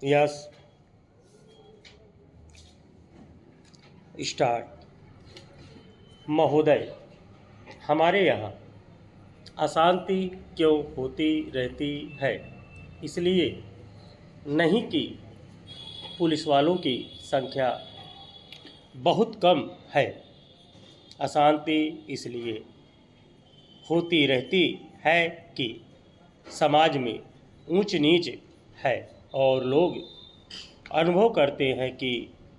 Yes start. महोदय, हमारे यहाँ अशांति क्यों होती रहती है? इसलिए नहीं कि पुलिस वालों की संख्या बहुत कम है। अशांति इसलिए होती रहती है कि समाज में ऊंच नीच है और लोग अनुभव करते हैं कि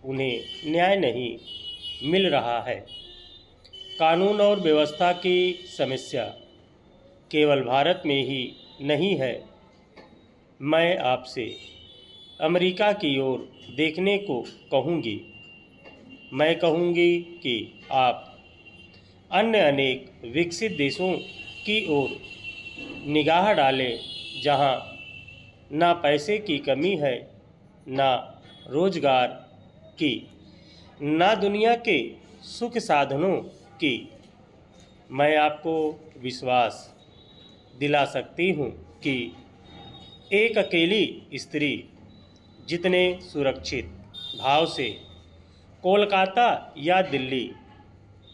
उन्हें न्याय नहीं मिल रहा है। कानून और व्यवस्था की समस्या केवल भारत में ही नहीं है। मैं आपसे अमेरिका की ओर देखने को कहूँगी। मैं कहूँगी कि आप अन्य अनेक विकसित देशों की ओर निगाह डालें, जहाँ ना पैसे की कमी है, ना रोजगार की, ना दुनिया के सुख साधनों की। मैं आपको विश्वास दिला सकती हूँ कि एक अकेली स्त्री जितने सुरक्षित भाव से कोलकाता या दिल्ली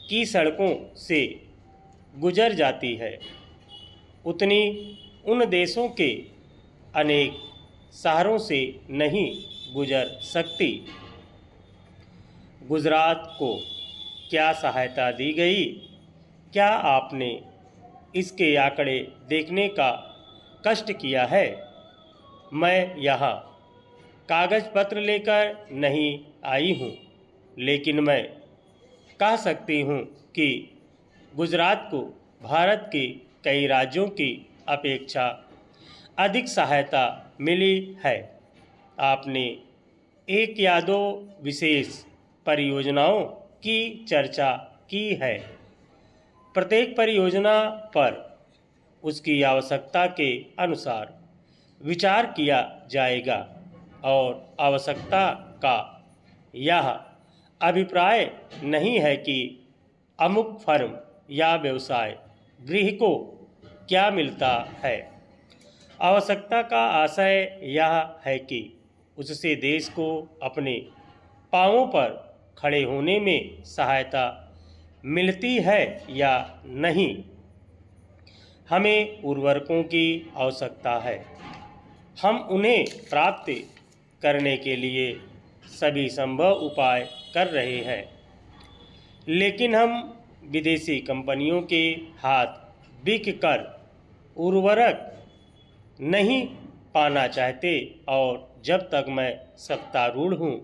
की सड़कों से गुजर जाती है, उतनी उन देशों के अनेक शहरों से नहीं गुजर सकती। गुजरात को क्या सहायता दी गई? क्या आपने इसके आंकड़े देखने का कष्ट किया है? मैं यहाँ कागज पत्र लेकर नहीं आई हूँ, लेकिन मैं कह सकती हूँ कि गुजरात को भारत के कई राज्यों की अपेक्षा अधिक सहायता मिली है। आपने एक या दो विशेष परियोजनाओं की चर्चा की है। प्रत्येक परियोजना पर उसकी आवश्यकता के अनुसार विचार किया जाएगा और आवश्यकता का यह अभिप्राय नहीं है कि अमुक फर्म या व्यवसाय गृह को क्या मिलता है। आवश्यकता का आशय यह है कि उससे देश को अपने पांवों पर खड़े होने में सहायता मिलती है या नहीं। हमें उर्वरकों की आवश्यकता है। हम उन्हें प्राप्त करने के लिए सभी संभव उपाय कर रहे हैं, लेकिन हम विदेशी कंपनियों के हाथ बिक कर उर्वरक नहीं पाना चाहते और जब तक मैं सत्तारूढ़ हूँ,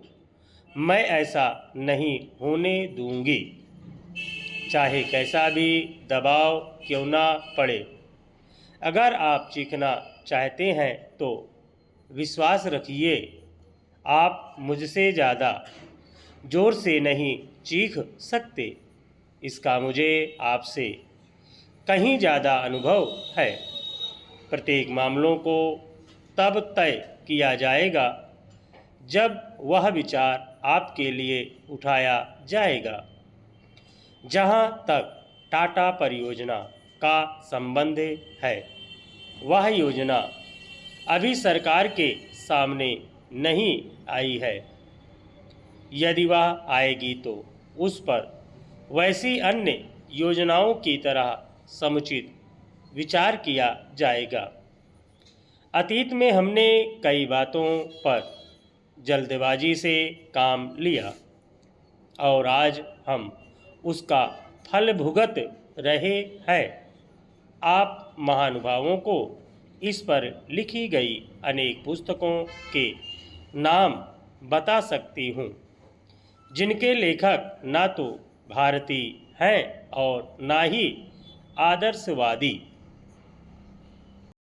मैं ऐसा नहीं होने दूंगी, चाहे कैसा भी दबाव क्यों ना पड़े। अगर आप चीखना चाहते हैं तो विश्वास रखिए, आप मुझसे ज़्यादा ज़ोर से नहीं चीख सकते। इसका मुझे आपसे कहीं ज़्यादा अनुभव है। प्रत्येक मामलों को तब तय किया जाएगा जब वह विचार आपके लिए उठाया जाएगा। जहाँ तक टाटा परियोजना का संबंध है, वह योजना अभी सरकार के सामने नहीं आई है। यदि वह आएगी तो उस पर वैसी अन्य योजनाओं की तरह समुचित विचार किया जाएगा। अतीत में हमने कई बातों पर जल्दबाजी से काम लिया और आज हम उसका फल भुगत रहे हैं। आप महानुभावों को इस पर लिखी गई अनेक पुस्तकों के नाम बता सकती हूँ, जिनके लेखक ना तो भारतीय हैं और ना ही आदर्शवादी।